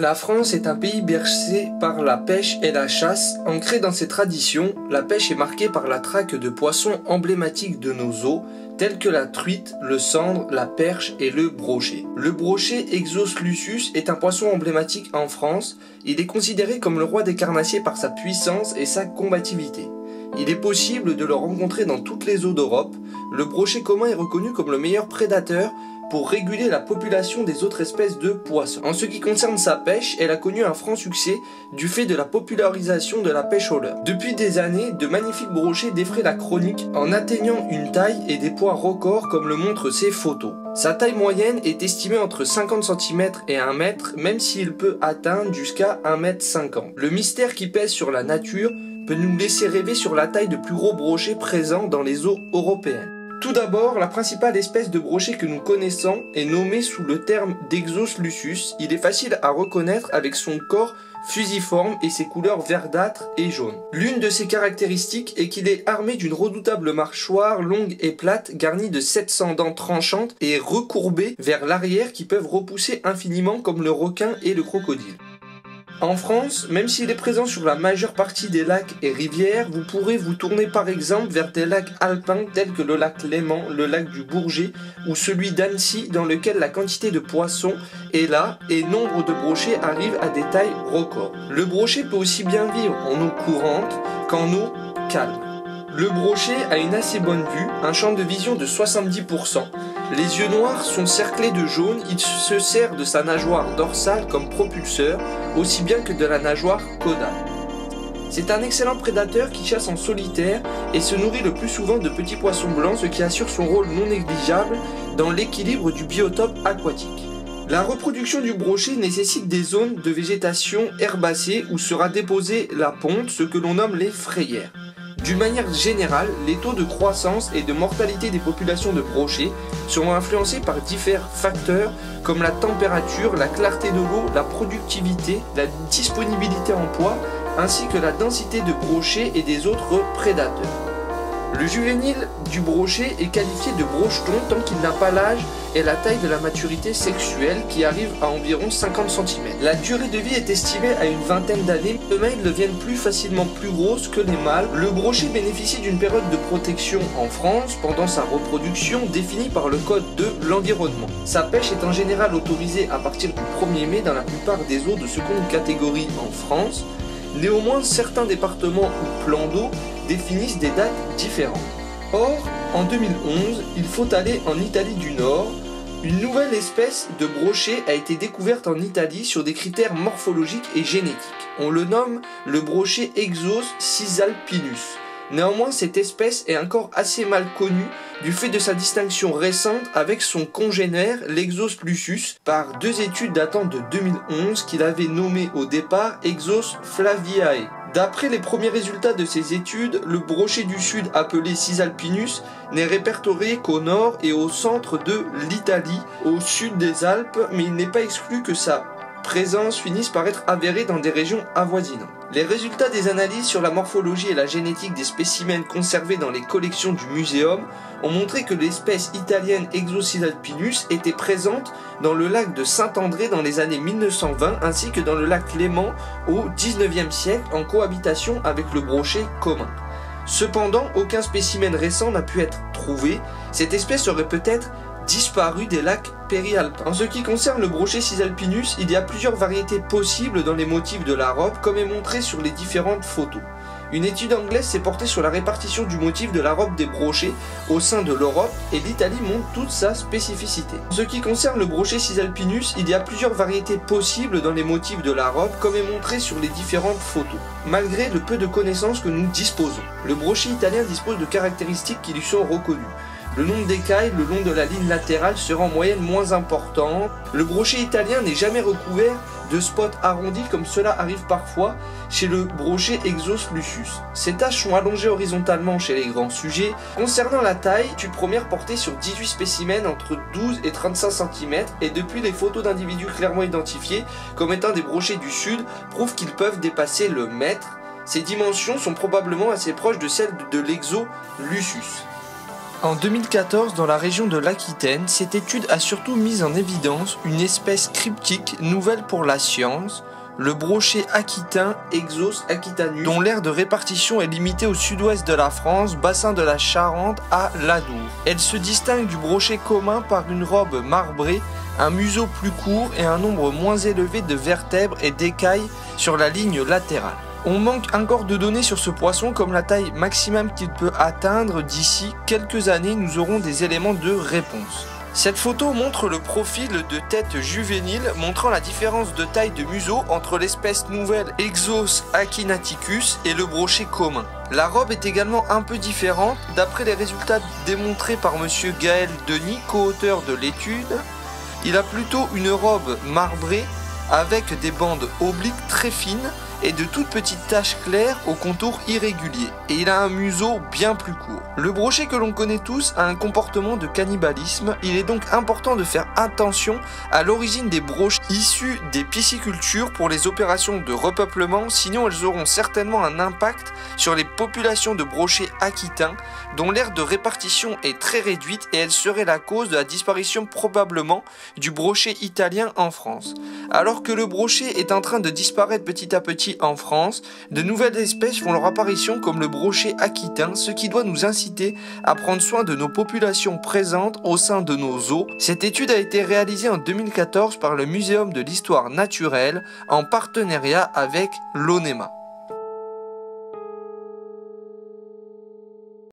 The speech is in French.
La France est un pays bercé par la pêche et la chasse. Ancrée dans ses traditions, la pêche est marquée par la traque de poissons emblématiques de nos eaux, tels que la truite, le sandre, la perche et le brochet. Le brochet Exos lucius est un poisson emblématique en France. Il est considéré comme le roi des carnassiers par sa puissance et sa combativité. Il est possible de le rencontrer dans toutes les eaux d'Europe. Le brochet commun est reconnu comme le meilleur prédateur pour réguler la population des autres espèces de poissons. En ce qui concerne sa pêche, elle a connu un franc succès du fait de la popularisation de la pêche au leurre. Depuis des années, de magnifiques brochets défraient la chronique en atteignant une taille et des poids records comme le montrent ces photos. Sa taille moyenne est estimée entre 50 cm et 1 m, même s'il peut atteindre jusqu'à 1,50 m. Le mystère qui pèse sur la nature peut nous laisser rêver sur la taille de plus gros brochets présents dans les eaux européennes. Tout d'abord, la principale espèce de brochet que nous connaissons est nommée sous le terme d'Exos lucius. Il est facile à reconnaître avec son corps fusiforme et ses couleurs verdâtres et jaunes. L'une de ses caractéristiques est qu'il est armé d'une redoutable mâchoire longue et plate, garnie de 700 dents tranchantes et recourbées vers l'arrière qui peuvent repousser infiniment comme le requin et le crocodile. En France, même s'il est présent sur la majeure partie des lacs et rivières, vous pourrez vous tourner par exemple vers des lacs alpins tels que le lac Léman, le lac du Bourget ou celui d'Annecy dans lequel la quantité de poissons est là et nombre de brochets arrivent à des tailles records. Le brochet peut aussi bien vivre en eau courante qu'en eau calme. Le brochet a une assez bonne vue, un champ de vision de 70%. Les yeux noirs sont cerclés de jaune, il se sert de sa nageoire dorsale comme propulseur, aussi bien que de la nageoire caudale. C'est un excellent prédateur qui chasse en solitaire et se nourrit le plus souvent de petits poissons blancs, ce qui assure son rôle non négligeable dans l'équilibre du biotope aquatique. La reproduction du brochet nécessite des zones de végétation herbacée où sera déposée la ponte, ce que l'on nomme les frayères. D'une manière générale, les taux de croissance et de mortalité des populations de brochets seront influencés par divers facteurs comme la température, la clarté de l'eau, la productivité, la disponibilité en poids, ainsi que la densité de brochets et des autres prédateurs. Le juvénile du brochet est qualifié de brocheton tant qu'il n'a pas l'âge et la taille de la maturité sexuelle qui arrive à environ 50 cm. La durée de vie est estimée à une vingtaine d'années. Les femelles deviennent plus facilement plus grosses que les mâles. Le brochet bénéficie d'une période de protection en France pendant sa reproduction définie par le code de l'environnement. Sa pêche est en général autorisée à partir du 1er mai dans la plupart des eaux de seconde catégorie en France. Néanmoins, certains départements ou plans d'eau définissent des dates différentes. Or, en 2011, il faut aller en Italie du Nord. Une nouvelle espèce de brochet a été découverte en Italie sur des critères morphologiques et génétiques. On le nomme le brochet Exos cisalpinus. Néanmoins, cette espèce est encore assez mal connue du fait de sa distinction récente avec son congénère, l'Exos lucius, par deux études datant de 2011 qu'il avait nommé au départ Exos flaviae. D'après les premiers résultats de ces études, le brochet du sud appelé cisalpinus n'est répertorié qu'au nord et au centre de l'Italie, au sud des Alpes, mais il n'est pas exclu que sa présence finisse par être avérée dans des régions avoisinantes. Les résultats des analyses sur la morphologie et la génétique des spécimens conservés dans les collections du muséum ont montré que l'espèce italienne Exocisalpinus était présente dans le lac de Saint-André dans les années 1920 ainsi que dans le lac Léman au XIXe siècle en cohabitation avec le brochet commun. Cependant, aucun spécimen récent n'a pu être trouvé. Cette espèce aurait peut-être disparu des lacs périalpins. En ce qui concerne le brochet cisalpinus, il y a plusieurs variétés possibles dans les motifs de la robe, comme est montré sur les différentes photos. Une étude anglaise s'est portée sur la répartition du motif de la robe des brochets au sein de l'Europe et l'Italie montre toute sa spécificité. En ce qui concerne le brochet cisalpinus, il y a plusieurs variétés possibles dans les motifs de la robe, comme est montré sur les différentes photos. Malgré le peu de connaissances que nous disposons, le brochet italien dispose de caractéristiques qui lui sont reconnues. Le nombre d'écailles le long de la ligne latérale sera en moyenne moins important. Le brochet italien n'est jamais recouvert de spots arrondis comme cela arrive parfois chez le brochet Exos lucius. Ces taches sont allongées horizontalement chez les grands sujets. Concernant la taille, l'étude première portait sur 18 spécimens entre 12 et 35 cm et depuis les photos d'individus clairement identifiés comme étant des brochets du sud prouvent qu'ils peuvent dépasser le mètre. Ces dimensions sont probablement assez proches de celles de l'Exos lucius. En 2014, dans la région de l'Aquitaine, cette étude a surtout mis en évidence une espèce cryptique nouvelle pour la science, le brochet aquitain Exos aquitanus, dont l'aire de répartition est limitée au sud-ouest de la France, bassin de la Charente à l'Adour. Elle se distingue du brochet commun par une robe marbrée, un museau plus court et un nombre moins élevé de vertèbres et d'écailles sur la ligne latérale. On manque encore de données sur ce poisson comme la taille maximum qu'il peut atteindre. D'ici quelques années, nous aurons des éléments de réponse. Cette photo montre le profil de tête juvénile montrant la différence de taille de museau entre l'espèce nouvelle Exos achinaticus et le brochet commun. La robe est également un peu différente d'après les résultats démontrés par monsieur Gaël Denis, co-auteur de l'étude. Il a plutôt une robe marbrée avec des bandes obliques très fines et de toutes petites taches claires au contour irrégulier, et il a un museau bien plus court. Le brochet que l'on connaît tous a un comportement de cannibalisme, il est donc important de faire attention à l'origine des brochets issus des piscicultures pour les opérations de repeuplement, sinon elles auront certainement un impact sur les populations de brochets aquitains dont l'aire de répartition est très réduite et elle serait la cause de la disparition probablement du brochet italien en France. Alors que le brochet est en train de disparaître petit à petit en France, de nouvelles espèces font leur apparition comme le brochet aquitain, ce qui doit nous inciter à prendre soin de nos populations présentes au sein de nos eaux. Cette étude a été réalisée en 2014 par le Muséum de l'Histoire naturelle en partenariat avec l'ONEMA.